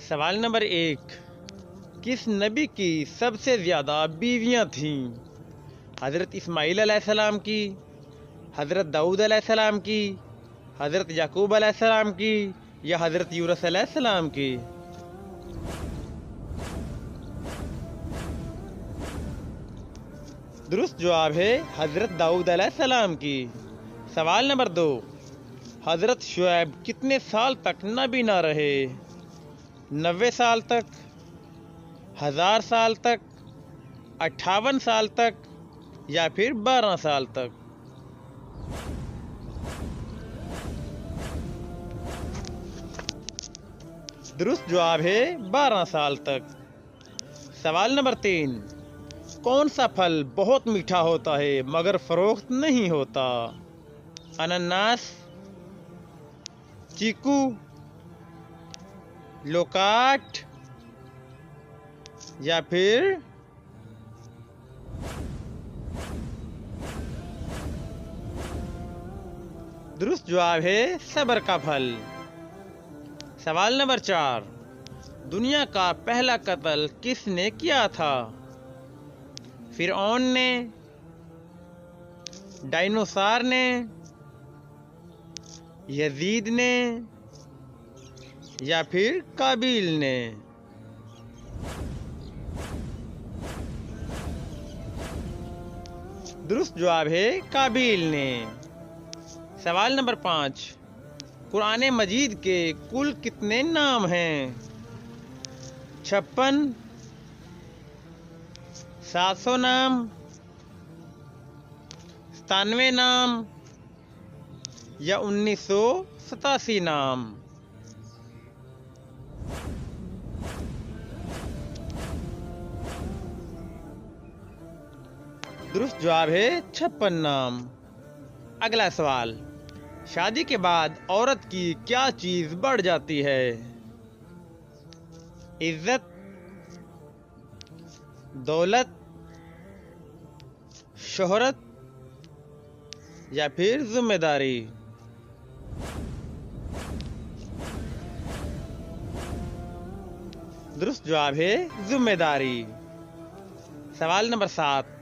سوال نمبر 1، کس نبی کی سب سے زیادہ بیویاں تھیں؟ حضرت اسماعیل علیہ السلام کی، حضرت داؤد علیہ السلام کی، حضرت یعقوب علیہ السلام کی، یا حضرت یونس علیہ السلام کی؟ درست جواب ہے حضرت داؤد علیہ السلام کی۔ سوال نمبر 2، حضرت شعیب کتنے سال تک نبی نہ رہے؟ 90 سال تک، 1000 سال تک، 58 سال تک، یا پھر 12 سال تک؟ درست جواب ہے 12 سال تک۔ سوال نمبر 3، کون سا پھل بہت میٹھا ہوتا ہے مگر فروخت نہیں ہوتا؟ انناس، چیکو، لوکاٹ، یا پھر درست جواب ہے صبر کا پھل۔ سوال نمبر 4، دنیا کا پہلا قتل کس نے کیا تھا؟ فرعون نے، ڈائنوسار نے، یزید نے، یا پھر قابیل نے؟ درست جواب ہے قابیل نے۔ سوال نمبر 5، قرآن مجید کے کل کتنے نام ہیں؟ 56، 700 نام، 97 نام، یا 1987 نام؟ درست جواب ہے 56 نام۔ اگلا سوال، شادی کے بعد عورت کی کیا چیز بڑھ جاتی ہے؟ عزت، دولت، شہرت، یا پھر ذمہ داری؟ درست جواب ہے ذمہ داری۔ سوال نمبر 7،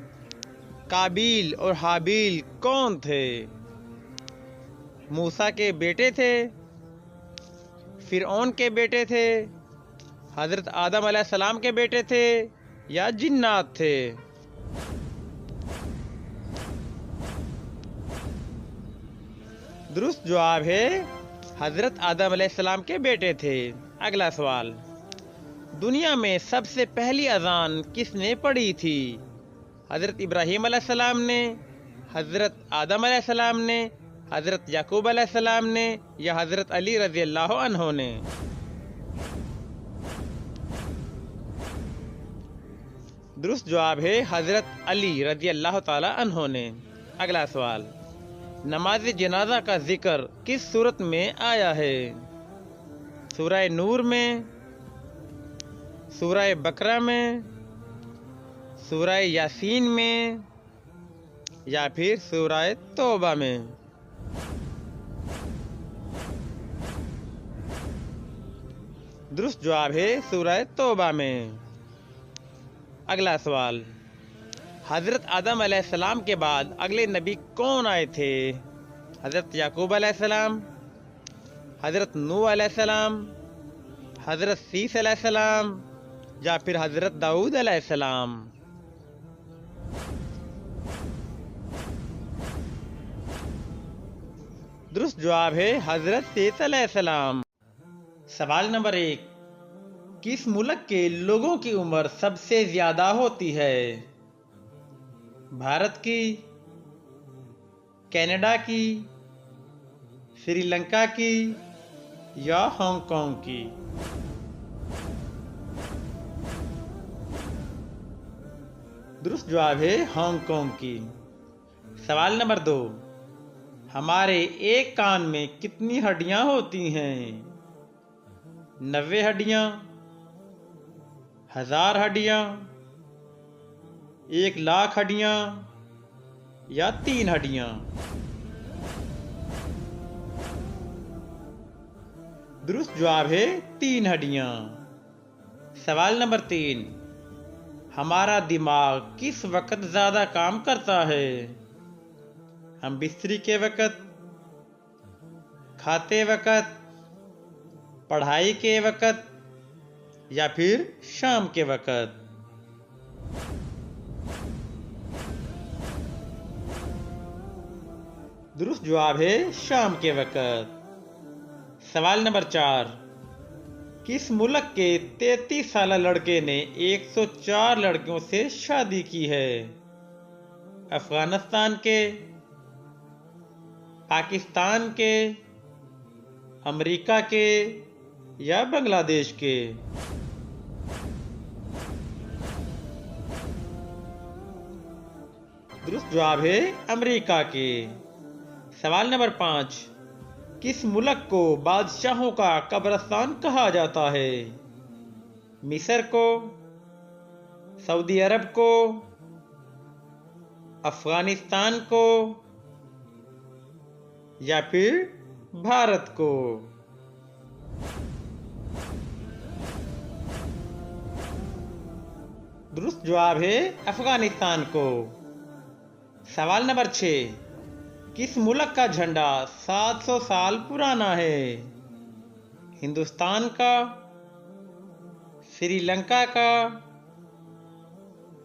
قابیل اور حابیل کون تھے؟ موسیٰ کے بیٹے تھے، فرعون کے بیٹے تھے، حضرت آدم علیہ السلام کے بیٹے تھے، یا جنات تھے؟ درست جواب ہے حضرت آدم علیہ السلام کے بیٹے تھے۔ اگلا سوال، دنیا میں سب سے پہلی اذان کس نے پڑھی تھی؟ حضرت ابراہیم علیہ السلام نے، حضرت آدم علیہ السلام نے، حضرت یعقوب علیہ السلام نے، یا حضرت علی رضی اللہ عنہ نے؟ درست جواب ہے حضرت علی رضی اللہ تعالی عنہ نے۔ اگلا سوال، نماز جنازہ کا ذکر کس صورت میں آیا ہے؟ سورہ نور میں، سورہ بقرہ میں، سورہ یاسین میں، یا پھر سورہ توبہ میں؟ درست جواب ہے سورہ توبہ میں۔ اگلا سوال، حضرت آدم علیہ السلام کے بعد اگلے نبی کون آئے تھے؟ حضرت یعقوب علیہ السلام، حضرت نوح علیہ السلام، حضرت سیس علیہ السلام، یا پھر حضرت داؤد علیہ السلام؟ درست جواب ہے حضرت سیس علیہ السلام۔ سوال نمبر 1، کس ملک کے لوگوں کی عمر سب سے زیادہ ہوتی ہے؟ بھارت کی، کینیڈا کی، سری لنکا کی، یا ہانگ کانگ کی؟ درست جواب ہے ہانگ کانگ کی۔ سوال نمبر 2، ہمارے ایک کان میں کتنی ہڈیاں ہوتی ہیں؟ 90 ہڈیاں، 1000 ہڈیاں، 1,00,000 ہڈیاں، یا 3 ہڈیاں؟ درست جواب ہے 3 ہڈیاں۔ سوال نمبر 3، ہمارا دماغ کس وقت زیادہ کام کرتا ہے؟ ہم بستری کے وقت، کھاتے وقت، پڑھائی کے وقت یا پھر شام کے وقت؟ درست جواب ہے شام کے وقت۔ سوال نمبر 4، کس ملک کے 33 سالہ لڑکے نے 104 لڑکیوں سے شادی کی ہے؟ افغانستان کے، پاکستان کے، امریکہ کے یا بنگلہ دیش کے؟ درست جواب ہے امریکہ کے۔ سوال نمبر 5، کس ملک کو بادشاہوں کا قبرستان کہا جاتا ہے؟ مصر کو، سعودی عرب کو، افغانستان کو یا پھر بھارت کو؟ درست جواب ہے افغانستان کو۔ سوال نمبر 6، کس ملک کا جھنڈا 700 سال پرانا ہے؟ ہندوستان کا، سری لنکا کا،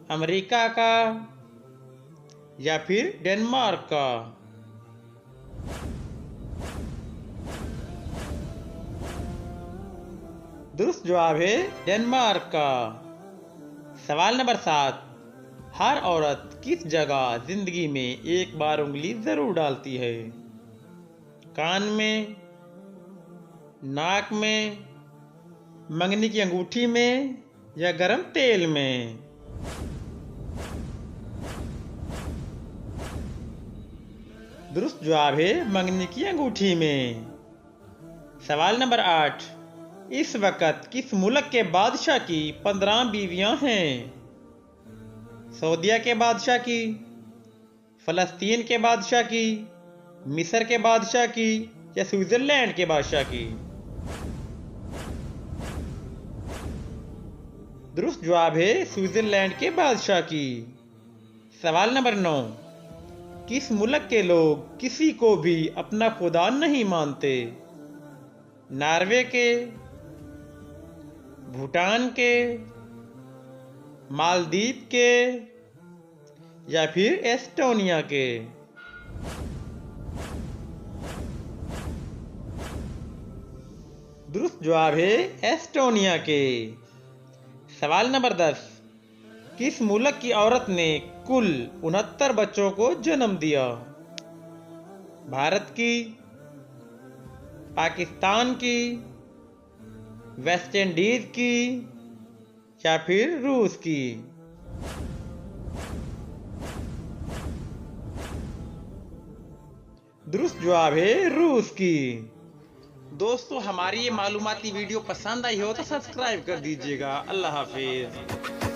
امریکہ کا یا پھر ڈنمارک کا؟ درست جواب ہے ڈنمارک کا۔ سوال نمبر 7، ہر عورت کس جگہ زندگی میں ایک بار انگلی ضرور ڈالتی ہے؟ کان میں، ناک میں، منگنی کی انگوٹھی میں یا گرم تیل میں؟ درست جواب ہے منگنی کی انگوٹھی میں۔ سوال نمبر 8، اس وقت کس ملک کے بادشاہ کی 15 بیویاں ہیں؟ سعودیہ کے بادشاہ کی، فلسطین کے بادشاہ کی، مصر کے بادشاہ کی یا سوئٹزرلینڈ کے بادشاہ کی؟ درست جواب ہے سوئٹزرلینڈ کے بادشاہ کی۔ سوال نمبر 9، کس ملک کے لوگ کسی کو بھی اپنا خدا نہیں مانتے؟ ناروے کے، بھوٹان کے، مالدیپ کے یا پھر ایسٹونیا کے؟ درست جواب ہے ایسٹونیا کے۔ سوال نمبر 10، کس ملک کی عورت نے کل 69 بچوں کو جنم دیا؟ بھارت کی، پاکستان کی، ویسٹ انڈیز کی یا پھر روس کی؟ درست جواب ہے روس کی۔ دوستو ہماری یہ معلوماتی ویڈیو پسند آئی ہو تو سبسکرائب کر دیجیے گا۔ اللہ حافظ۔